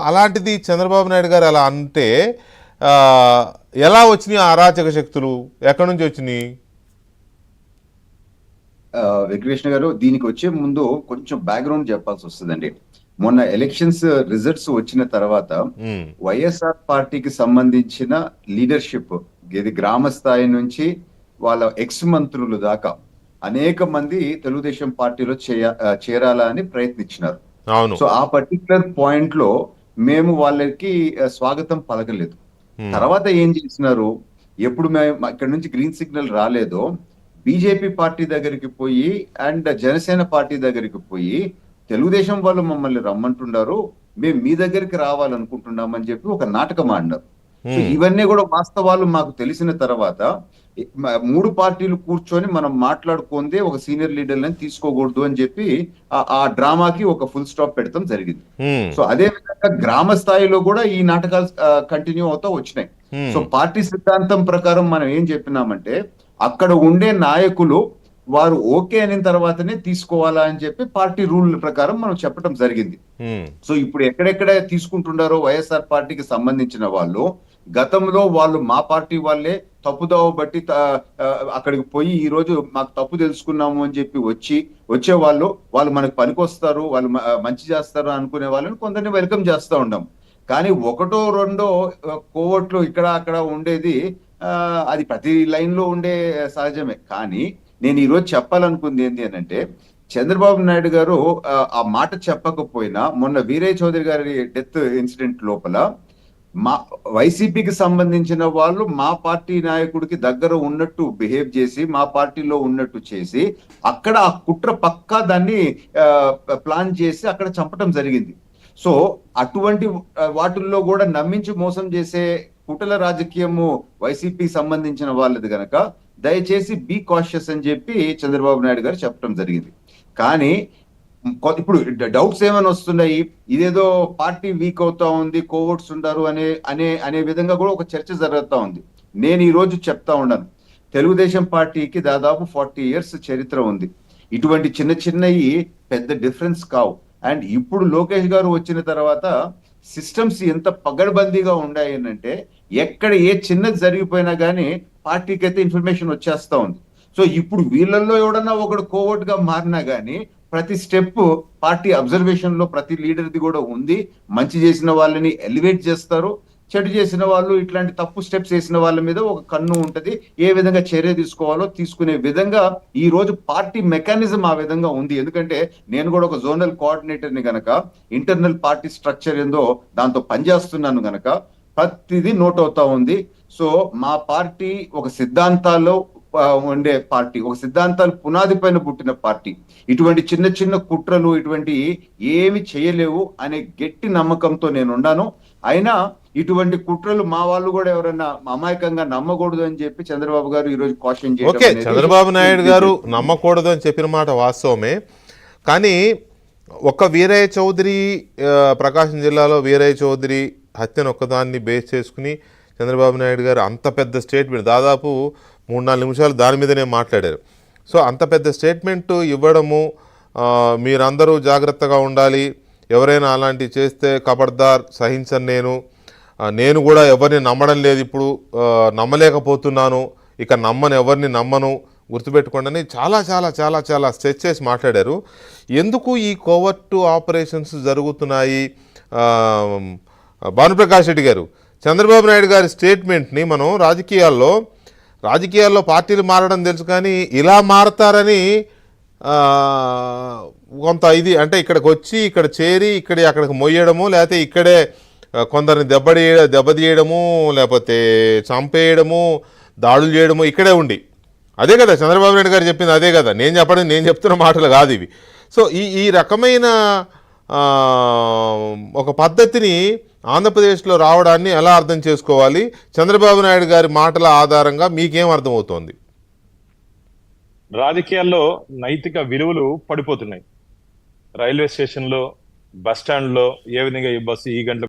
అలాంటిది చంద్రబాబు నాయుడు గారు అలా అంటే ఎలా వచ్చినాయి అరాచక శక్తులు, ఎక్కడి నుంచి వచ్చినాయి? వెంకటేశ్వర గారు, దీనికి వచ్చే ముందు కొంచెం బ్యాక్గ్రౌండ్ చెప్పాల్సి వస్తుందండి. మొన్న ఎలక్షన్స్ రిజల్ట్స్ వచ్చిన తర్వాత వైఎస్ఆర్ పార్టీకి సంబంధించిన లీడర్షిప్, ఇది గ్రామ స్థాయి నుంచి వాళ్ళ ఎక్స్ మంత్రులు దాకా అనేక మంది తెలుగుదేశం పార్టీలో చేరాలని ప్రయత్నించినారు. సో ఆ పర్టికులర్ పాయింట్ లో మేము వాళ్ళకి స్వాగతం పలకలేదు. తర్వాత ఏం చేసినారు, ఎప్పుడు మేము ఇక్కడ నుంచి గ్రీన్ సిగ్నల్ రాలేదో బీజేపీ పార్టీ దగ్గరికి పోయి అండ్ జనసేన పార్టీ దగ్గరికి పోయి తెలుగుదేశం వాళ్ళు మమ్మల్ని రమ్మంటున్నారు, మేము మీ దగ్గరికి రావాలనుకుంటున్నామని చెప్పి ఒక నాటకం ఆడినారు. సో ఇవన్నీ కూడా వాస్తవాలు మాకు తెలిసిన తర్వాత మూడు పార్టీలు కూర్చొని మనం మాట్లాడుకుందే ఒక సీనియర్ లీడర్లను తీసుకోకూడదు అని చెప్పి ఆ డ్రామాకి ఒక ఫుల్ స్టాప్ పెడతాం జరిగింది. సో అదే విధంగా గ్రామ స్థాయిలో కూడా ఈ నాటకాలు కంటిన్యూ అవుతా వచ్చినాయి. సో పార్టీ సిద్ధాంతం ప్రకారం మనం ఏం చెప్పినామంటే, అక్కడ ఉండే నాయకులు వారు ఓకే అయిన తర్వాతనే తీసుకోవాలా అని చెప్పి పార్టీ రూల్ ప్రకారం మనం చెప్పడం జరిగింది. సో ఇప్పుడు ఎక్కడెక్కడ తీసుకుంటున్నారో వైఎస్ఆర్ పార్టీకి సంబంధించిన వాళ్ళు, గతంలో వాళ్ళు మా పార్టీ వాళ్ళే తప్పుదోవ బట్టి అక్కడికి పోయి ఈ రోజు మాకు తప్పు తెలుసుకున్నాము అని చెప్పి వచ్చే వాళ్ళు మనకు పనికొస్తారు, వాళ్ళు మంచి చేస్తారు అనుకునే వాళ్ళని కొందరిని వెల్కమ్ చేస్తూ ఉన్నాం. కానీ ఒకటో రెండో కోవట్లు ఇక్కడ అక్కడ ఉండేది అది ప్రతి లైన్ లో ఉండే సహజమే. కానీ నేను ఈరోజు చెప్పాలనుకుంది ఏంటి అని అంటే, చంద్రబాబు నాయుడు గారు ఆ మాట చెప్పకపోయినా మొన్న వీరయ్య చౌదరి గారి డెత్ ఇన్సిడెంట్ లోపల మా వైసీపీకి సంబంధించిన వాళ్ళు మా పార్టీ నాయకుడికి దగ్గర ఉన్నట్టు బిహేవ్ చేసి, మా పార్టీలో ఉన్నట్టు చేసి, అక్కడ ఆ కుట్ర పక్కా దాన్ని ప్లాన్ చేసి అక్కడ చంపటం జరిగింది. సో అటువంటి వాటిల్లో కూడా నమ్మించి మోసం చేసే కుటల రాజకీయము వైసీపీకి సంబంధించిన వాళ్ళది గనక దయచేసి బీ కాషియస్ అని చెప్పి చంద్రబాబు నాయుడు గారు చెప్పడం జరిగింది. కానీ ఇప్పుడు డౌట్స్ ఏమైనా వస్తున్నాయి, ఇదేదో పార్టీ వీక్ అవుతా ఉంది, కోవర్ట్స్ ఉండారు అనే విధంగా కూడా ఒక చర్చ జరుగుతూ ఉంది. నేను ఈ రోజు చెప్తా ఉన్నాను, తెలుగుదేశం పార్టీకి దాదాపు 40 years చరిత్ర ఉంది. ఇటువంటి చిన్న చిన్నవి పెద్ద డిఫరెన్స్ కావు. అండ్ ఇప్పుడు లోకేష్ గారు వచ్చిన తర్వాత సిస్టమ్స్ ఎంత పగడ్బందీగా ఉన్నాయనంటే, ఎక్కడ ఏ చిన్నది జరిగిపోయినా కానీ పార్టీకి అయితే ఇన్ఫర్మేషన్ వచ్చేస్తా ఉంది. సో ఇప్పుడు వీళ్ళల్లో ఎవడన్నా ఒకడు కోవర్ట్ గా మారినా గానీ ప్రతి స్టెప్ పార్టీ అబ్జర్వేషన్ లో ప్రతి లీడర్ది కూడా ఉంది. మంచి చేసిన వాళ్ళని ఎలివేట్ చేస్తారు, చెడు చేసిన వాళ్ళు, ఇట్లాంటి తప్పు స్టెప్స్ వేసిన వాళ్ళ మీద ఒక కన్ను ఉంటది. ఏ విధంగా చర్య తీసుకోవాలో తీసుకునే విధంగా ఈ రోజు పార్టీ మెకానిజం ఆ విధంగా ఉంది. ఎందుకంటే నేను కూడా ఒక జోనల్ కోఆర్డినేటర్ ని గనక, ఇంటర్నల్ పార్టీ స్ట్రక్చర్ ఏందో దాంతో పనిచేస్తున్నాను గనక ప్రతిదీ నోట్ అవుతా ఉంది. సో మా పార్టీ ఒక సిద్ధాంతాల్లో ఉండే పార్టీ, ఒక సిద్ధాంతాలు పునాది పైన పుట్టిన పార్టీ. ఇటువంటి చిన్న చిన్న కుట్రలు ఇటువంటి ఏమి చేయలేవు అనే గట్టి నమ్మకంతో నేను ఉన్నాను. అయినా ఇటువంటి కుట్రలు మా వాళ్ళు కూడా ఎవరైనా అమాయకంగా నమ్మకూడదు అని చెప్పి చంద్రబాబు గారు ఈ రోజు కాషన్ చేయడం. చంద్రబాబు నాయుడు గారు నమ్మకూడదు అని చెప్పిన మాట వాస్తవమే. కానీ ఒక్క వీరయ్య చౌదరి, ప్రకాశం జిల్లాలో వీరయ్య చౌదరి హత్యను ఒక్కదాన్ని బేస్ చేసుకుని చంద్రబాబు నాయుడు గారు అంత పెద్ద స్టేట్మెంట్, దాదాపు 3-4 నిమిషాలు దాని మీదనే మాట్లాడారు. సో అంత పెద్ద స్టేట్మెంట్ ఇవ్వడము, మీరందరూ జాగ్రత్తగా ఉండాలి, ఎవరైనా అలాంటివి చేస్తే ఖబర్దార్ సహించను, నేను కూడా ఎవరిని నమ్మడం లేదు, ఇప్పుడు నమ్మలేకపోతున్నాను, ఇక ఎవరిని నమ్మను, గుర్తుపెట్టుకోండి అని చాలా చాలా చాలా చాలా స్ట్రెచ్ చేసి మాట్లాడారు. ఎందుకు ఈ కోవర్ట్ ఆపరేషన్స్ జరుగుతున్నాయి? భానుప్రకాష్ రెడ్డి గారు, చంద్రబాబు నాయుడు గారి స్టేట్మెంట్ని మనం రాజకీయాల్లో పార్టీలు మారడం తెలుసు, కానీ ఇలా మారతారని కొంత ఇది అంటే ఇక్కడికి వచ్చి ఇక్కడ చేరి అక్కడికి మొయ్యడము, లేకపోతే ఇక్కడే కొందరిని దెబ్బతీయడము, లేకపోతే చంపేయడము, దాడులు చేయడము, ఇక్కడే ఉండి, అదే కదా చంద్రబాబు నాయుడు గారు చెప్పింది, అదే కదా నేను చెప్తున్న మాటలు కాదు ఇవి. సో ఈ రకమైన ఒక పద్ధతిని ఆంధ్రప్రదేశ్లో రావడాన్ని ఎలా అర్థం చేసుకోవాలి? చంద్రబాబు నాయుడు గారి మాటల ఆధారంగా మీకేం అర్థమవుతోంది? రాజకీయాల్లో నైతిక విలువలు పడిపోతున్నాయి. రైల్వే స్టేషన్లో, బస్ స్టాండ్లో ఏ విధంగా ఈ బస్సు ఈ గంటల